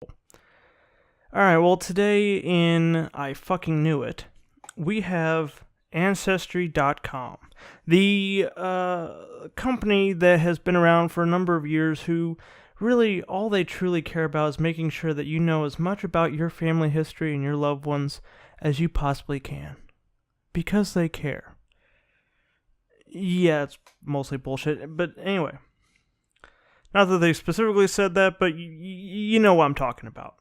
Alright, well, today in I Fucking Knew It, we have Ancestry.com, the company that has been around for a number of years who really all they truly care about is making sure that you know as much about your family history and your loved ones as you possibly can. Because they care. Yeah, it's mostly bullshit, but anyway. Not that they specifically said that, but you know what I'm talking about.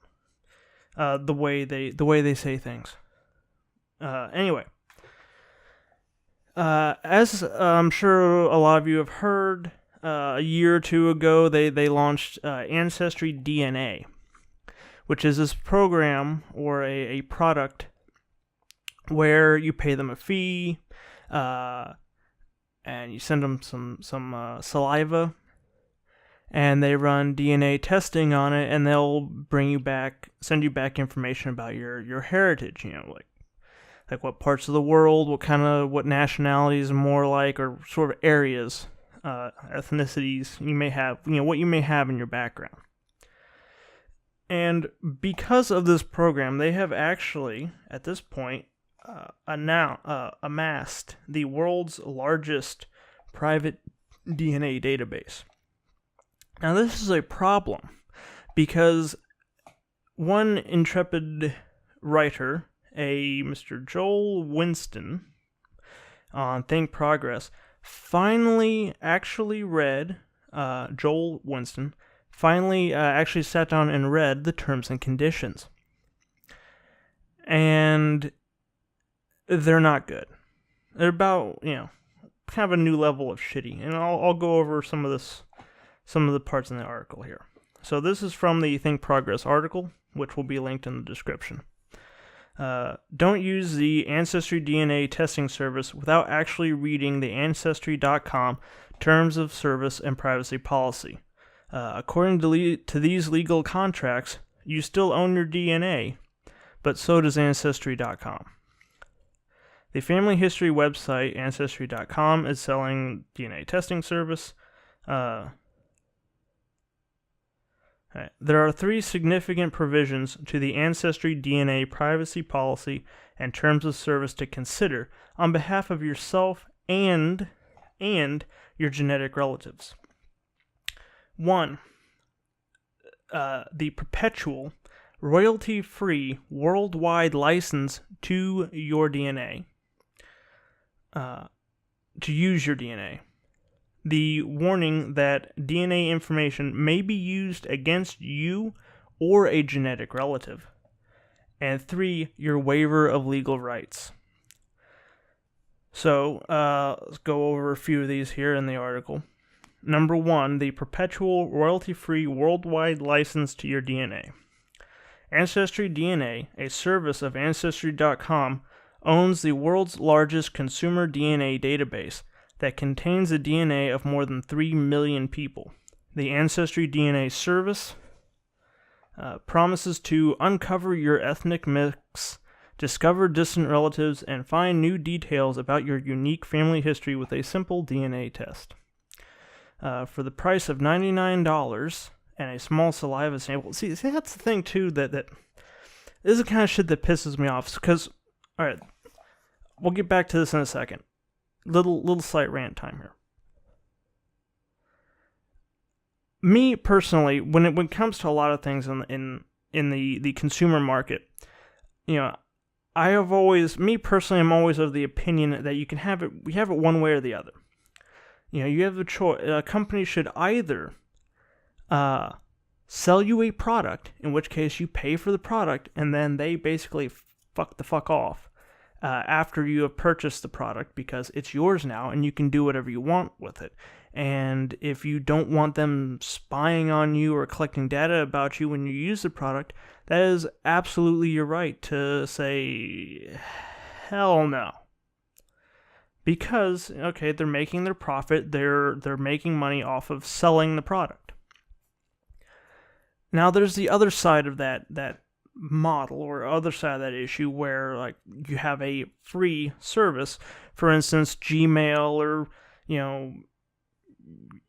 The way they say things. Anyway, as I'm sure a lot of you have heard, a year or two ago they launched AncestryDNA, which is this program or a product where you pay them a fee, and you send them some saliva. And they run DNA testing on it, and they'll send you back information about your heritage. You know, like what parts of the world, what nationalities are more like, or sort of areas, ethnicities you may have. You know, what you may have in your background. And because of this program, they have actually, at this point, amassed the world's largest private DNA database. Now, this is a problem because one intrepid writer, a Mr. Joel Winston on Think Progress, finally actually sat down and read the terms and conditions. And they're not good. They're about, kind of a new level of shitty. And I'll go over some of the parts in the article here. So this is from the Think Progress article, which will be linked in the description. Don't use the AncestryDNA testing service without actually reading the Ancestry.com Terms of Service and Privacy Policy. According to these legal contracts, you still own your DNA, but so does Ancestry.com. The family history website, Ancestry.com, is selling DNA testing service. There are 3 significant provisions to the AncestryDNA privacy policy and terms of service to consider on behalf of yourself and your genetic relatives. 1. The perpetual, royalty-free, worldwide license to your DNA. To use your DNA. The warning that DNA information may be used against you or a genetic relative. And 3, your waiver of legal rights. So, let's go over a few of these here in the article. Number 1, the perpetual royalty-free worldwide license to your DNA. AncestryDNA, a service of Ancestry.com, owns the world's largest consumer DNA database that contains the DNA of more than 3 million people. The AncestryDNA service promises to uncover your ethnic mix, discover distant relatives, and find new details about your unique family history with a simple DNA test. For the price of $99 and a small saliva sample. See, that's the thing, too, that this is the kind of shit that pisses me off. Because, alright, we'll get back to this in a second. Little slight rant time here. Me personally, when it comes to a lot of things in the consumer market, I'm always of the opinion that you can have it. We have it one way or the other. You have the choice. A company should either sell you a product, in which case you pay for the product, and then they basically fuck the fuck off. After you have purchased the product, because it's yours now and you can do whatever you want with it. And if you don't want them spying on you or collecting data about you when you use the product, that is absolutely your right to say, hell no. Because, okay, they're making their profit, they're making money off of selling the product. Now there's the other side of that model or other side of that issue where like you have a free service, for instance Gmail or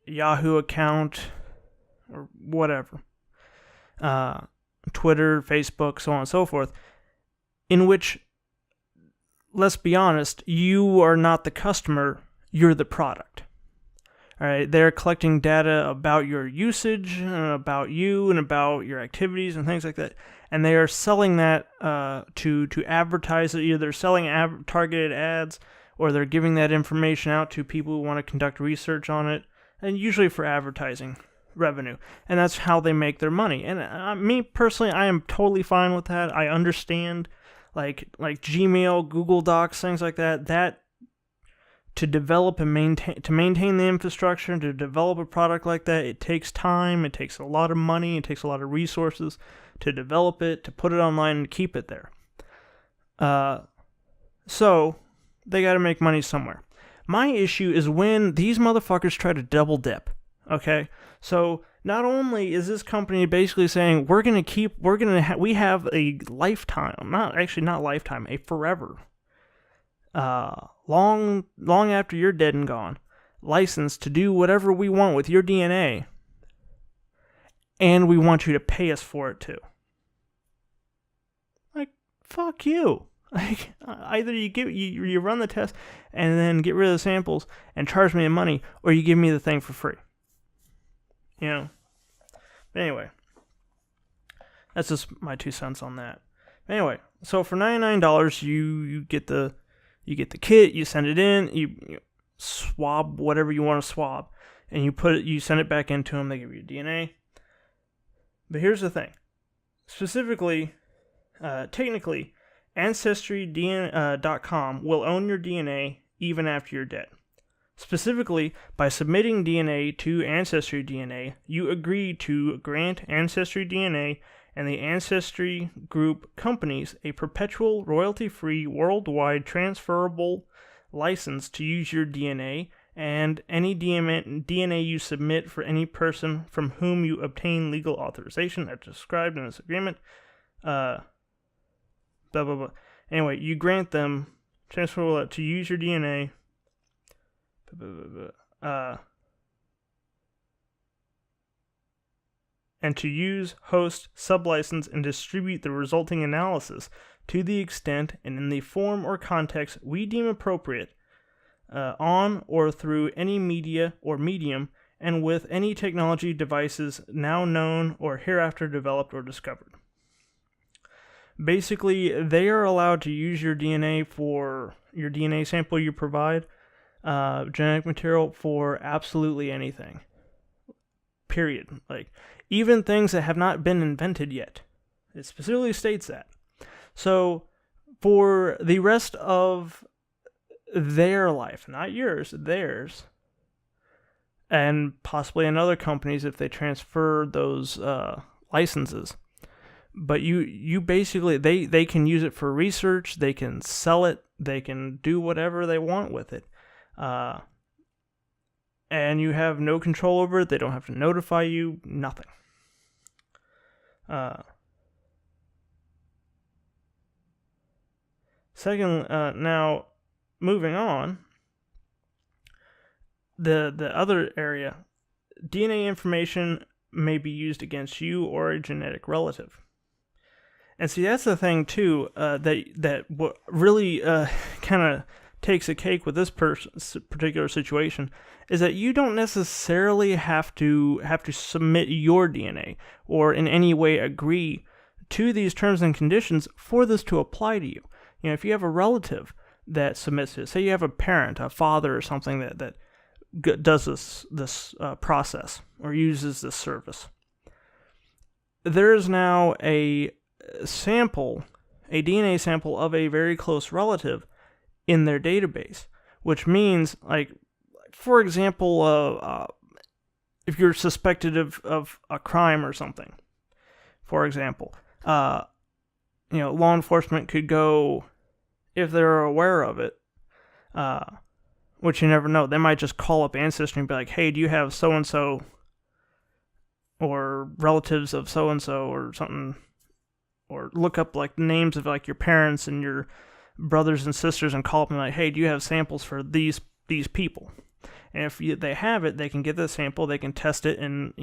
Yahoo account or whatever, Twitter, Facebook, so on and so forth, in which, let's be honest, you are not the customer, you're the product. All right, they're collecting data about your usage, and about you, and about your activities and things like that, and they are selling that to advertise it. Either they're selling targeted ads, or they're giving that information out to people who want to conduct research on it, and usually for advertising revenue. And that's how they make their money. And me personally, I am totally fine with that. I understand, like Gmail, Google Docs, things like that. That to develop and maintain the infrastructure, to develop a product like that, it takes time, it takes a lot of money, it takes a lot of resources to develop it, to put it online and keep it there. So they got to make money somewhere. My issue is when these motherfuckers try to double dip. Okay, so not only is this company basically saying we have a lifetime, not lifetime, a forever, long after you're dead and gone, license to do whatever we want with your DNA, and we want you to pay us for it too. Like, fuck you. Like, either you run the test and then get rid of the samples and charge me the money, or you give me the thing for free. You know. But anyway, that's just my 2 cents on that. Anyway, so for $99, you get the kit, you send it in, you swab whatever you want to swab, and you send it back into them. They give you DNA. But here's the thing. Specifically, technically, AncestryDNA.com will own your DNA even after you're dead. Specifically, by submitting DNA to AncestryDNA, you agree to grant AncestryDNA and the Ancestry Group companies a perpetual, royalty-free, worldwide transferable license to use your DNA and any DNA you submit for any person from whom you obtain legal authorization as described in this agreement. Blah, blah, blah. Anyway, you grant them transferable to use your DNA. And to use, host, sublicense, and distribute the resulting analysis to the extent and in the form or context we deem appropriate, on or through any media or medium, and with any technology devices now known or hereafter developed or discovered. Basically, they are allowed to use your DNA for your DNA sample you provide, genetic material, for absolutely anything. Period. Like, even things that have not been invented yet. It specifically states that. So, for the rest of their life, not yours, theirs, and possibly in other companies if they transfer those licenses, but you basically, they can use it for research, they can sell it, they can do whatever they want with it. And you have no control over it, they don't have to notify you, nothing. Second, now, moving on, the other area, DNA information may be used against you or a genetic relative. And see, that's the thing too, that what really kind of takes a cake with this particular situation is that you don't necessarily have to submit your DNA or in any way agree to these terms and conditions for this to apply to you. You know, if you have a relative that submits it, say you have a parent, a father or something that does this process or uses this service, there is now a DNA sample of a very close relative in their database, which means, like, for example, if you're suspected of a crime or something, for example, law enforcement could go, if they're aware of it, which you never know, they might just call up Ancestry and be like, hey, do you have so-and-so or relatives of so-and-so or something, or look up like names of like your parents and your brothers and sisters and call up and like, hey, do you have samples for these people? And if they have it, they can get the sample, they can test it, and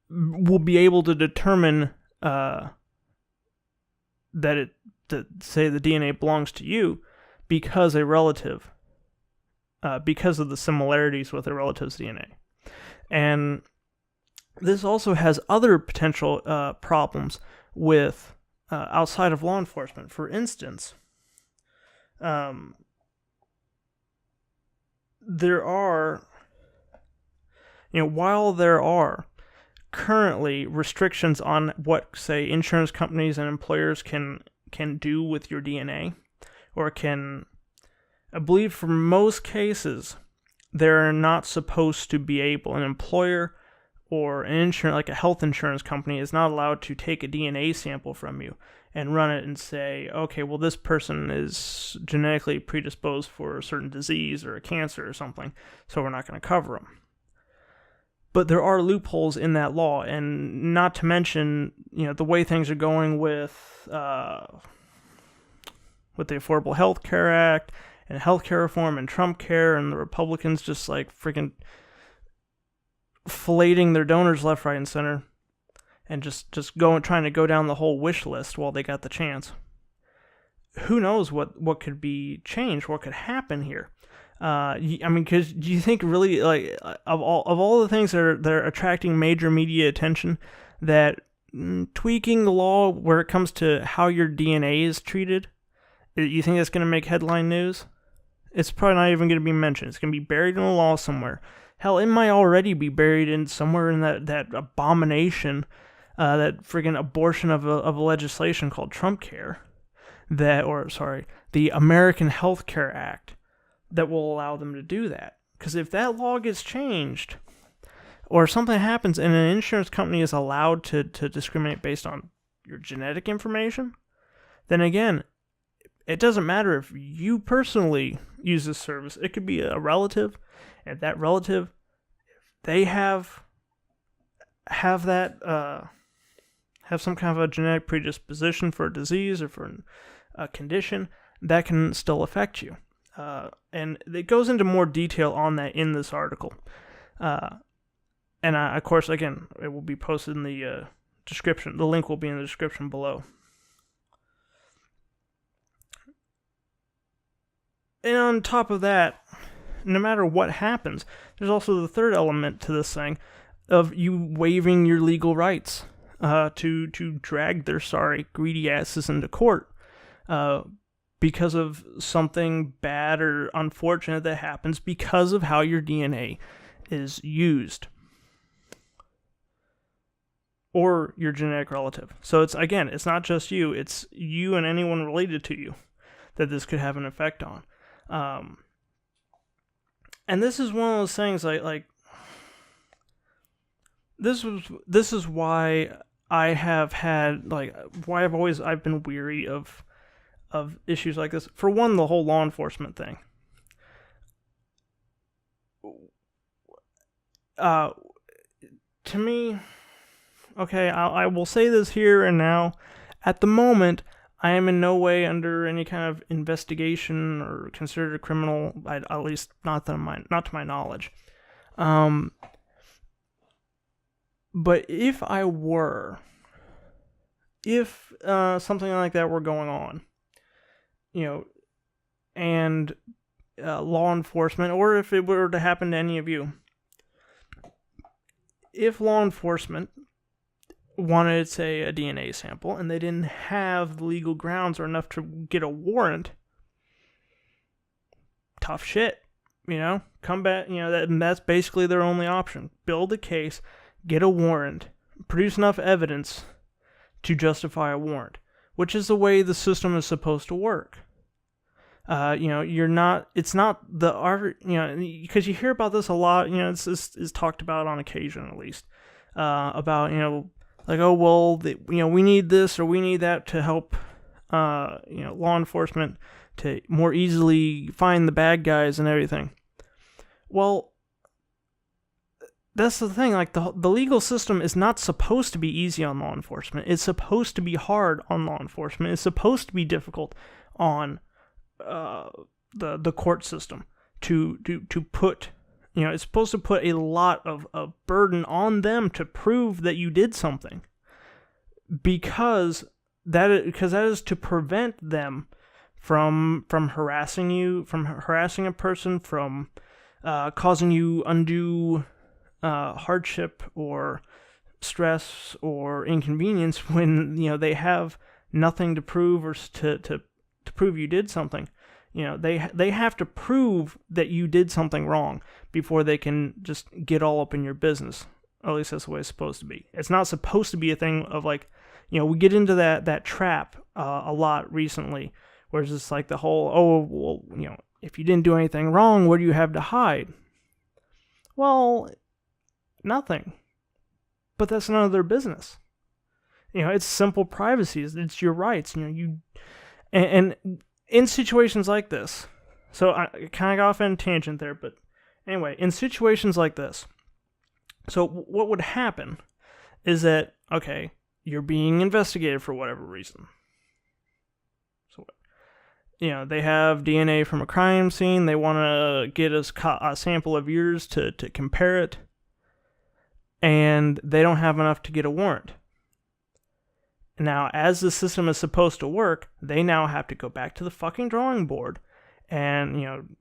will be able to determine say the DNA belongs to you because a relative, because of the similarities with a relative's DNA. And this also has other potential problems with outside of law enforcement. For instance, there are, while there are currently restrictions on what, say, insurance companies and employers can do with your DNA, or can, I believe for most cases, they're not supposed to be able, an employer or an insurance, like a health insurance company, is not allowed to take a DNA sample from you and run it and say, okay, well, this person is genetically predisposed for a certain disease or a cancer or something, so we're not going to cover them. But there are loopholes in that law, and not to mention, the way things are going with the Affordable Health Care Act and healthcare reform and Trump care, and the Republicans just like freaking filleting their donors left, right, and center, and just trying to go down the whole wish list while they got the chance. Who knows what could be changed, what could happen here? Because do you think really, like, of all the things that are attracting major media attention, that tweaking the law where it comes to how your DNA is treated, you think that's going to make headline news? It's probably not even going to be mentioned. It's going to be buried in a law somewhere. Hell, it might already be buried in somewhere in that abomination, that friggin' abortion of a legislation called Trump Care, the American Health Care Act, that will allow them to do that. Because if that law gets changed, or something happens and an insurance company is allowed to discriminate based on your genetic information, then again, it doesn't matter if you personally use this service. It could be a relative, and if that relative, they have that have some kind of a genetic predisposition for a disease or for a condition, that can still affect you. And it goes into more detail on that in this article. And of course, again, it will be posted in the description. The link will be in the description below. And on top of that, no matter what happens, there's also the third element to this thing of you waiving your legal rights to drag their sorry, greedy asses into court because of something bad or unfortunate that happens because of how your DNA is used, or your genetic relative. So it's not just you, it's you and anyone related to you that this could have an effect on. And this is one of those things like this is why I have had, like, why I've been weary of issues like this. For one, the whole law enforcement thing. To me, okay, I will say this here and now. At the moment, I am in no way under any kind of investigation or considered a criminal, at least not to my knowledge. But if I were, if something like that were going on, and law enforcement, or if it were to happen to any of you, if law enforcement wanted, say, a DNA sample, and they didn't have the legal grounds or enough to get a warrant, tough shit, come back, that's basically their only option. Build a case, get a warrant, produce enough evidence to justify a warrant, which is the way the system is supposed to work. It's not the art, because you hear about this a lot, it's talked about on occasion, at least, about, like, oh, well, we need this or we need that to help, law enforcement to more easily find the bad guys and everything. Well, that's the thing, like, the legal system is not supposed to be easy on law enforcement. It's supposed to be hard on law enforcement. It's supposed to be difficult on the court system to put, it's supposed to put a lot of burden on them to prove that you did something. because that is to prevent them from harassing you, from harassing a person, from causing you undue hardship or stress or inconvenience when they have nothing to prove or to prove you did something. They have to prove that you did something wrong before they can just get all up in your business. Or at least that's the way it's supposed to be. It's not supposed to be a thing of like, we get into that trap a lot recently, where it's just like the whole, oh, well, if you didn't do anything wrong, what do you have to hide? Well, nothing. But that's none of their business. It's simple privacy. It's your rights. And in situations like this, so I kind of got off on a tangent there, but anyway, in situations like this, so what would happen is that, okay, you're being investigated for whatever reason. So, they have DNA from a crime scene. They want to get a sample of yours to compare it, and they don't have enough to get a warrant. Now, as the system is supposed to work, they now have to go back to the fucking drawing board and,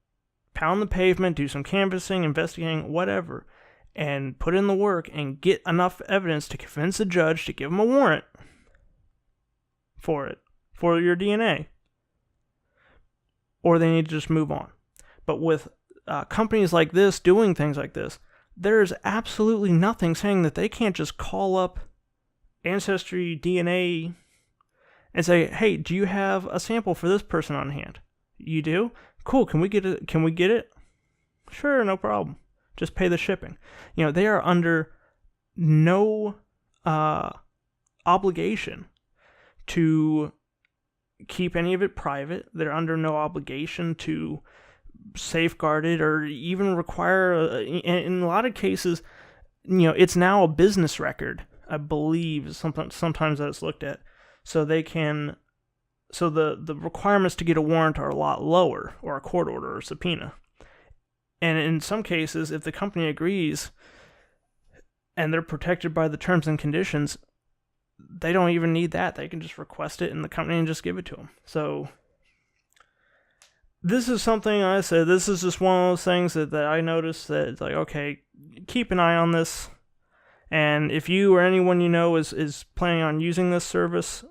pound the pavement, do some canvassing, investigating, whatever, and put in the work and get enough evidence to convince the judge to give them a warrant for your DNA. Or they need to just move on. But with companies like this doing things like this, there's absolutely nothing saying that they can't just call up AncestryDNA and say, hey, do you have a sample for this person on hand? You do? Cool, can we get it? Sure, no problem. Just pay the shipping. They are under no obligation to keep any of it private. They're under no obligation to safeguard it or even require, in a lot of cases, it's now a business record, I believe, sometimes that it's looked at. So they can, so the requirements to get a warrant are a lot lower, or a court order or subpoena. And in some cases, if the company agrees and they're protected by the terms and conditions, they don't even need that. They can just request it in the company and just give it to them. So this is something I said, this is just one of those things that I noticed that it's like, okay, keep an eye on this. And if you or anyone you know is planning on using this service,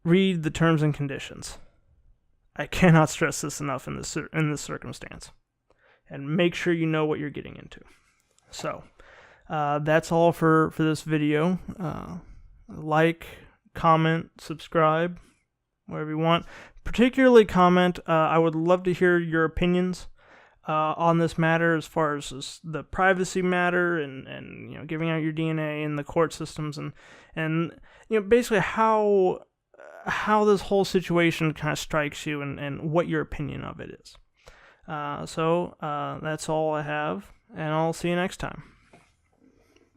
read the terms and conditions. I cannot stress this enough in this circumstance. And make sure you know what you're getting into. So, that's all for this video. Like, comment, subscribe, whatever you want. Particularly comment. I would love to hear your opinions on this matter, as far as the privacy matter and giving out your DNA in the court systems and basically how this whole situation kind of strikes you and what your opinion of it is. So that's all I have, and I'll see you next time.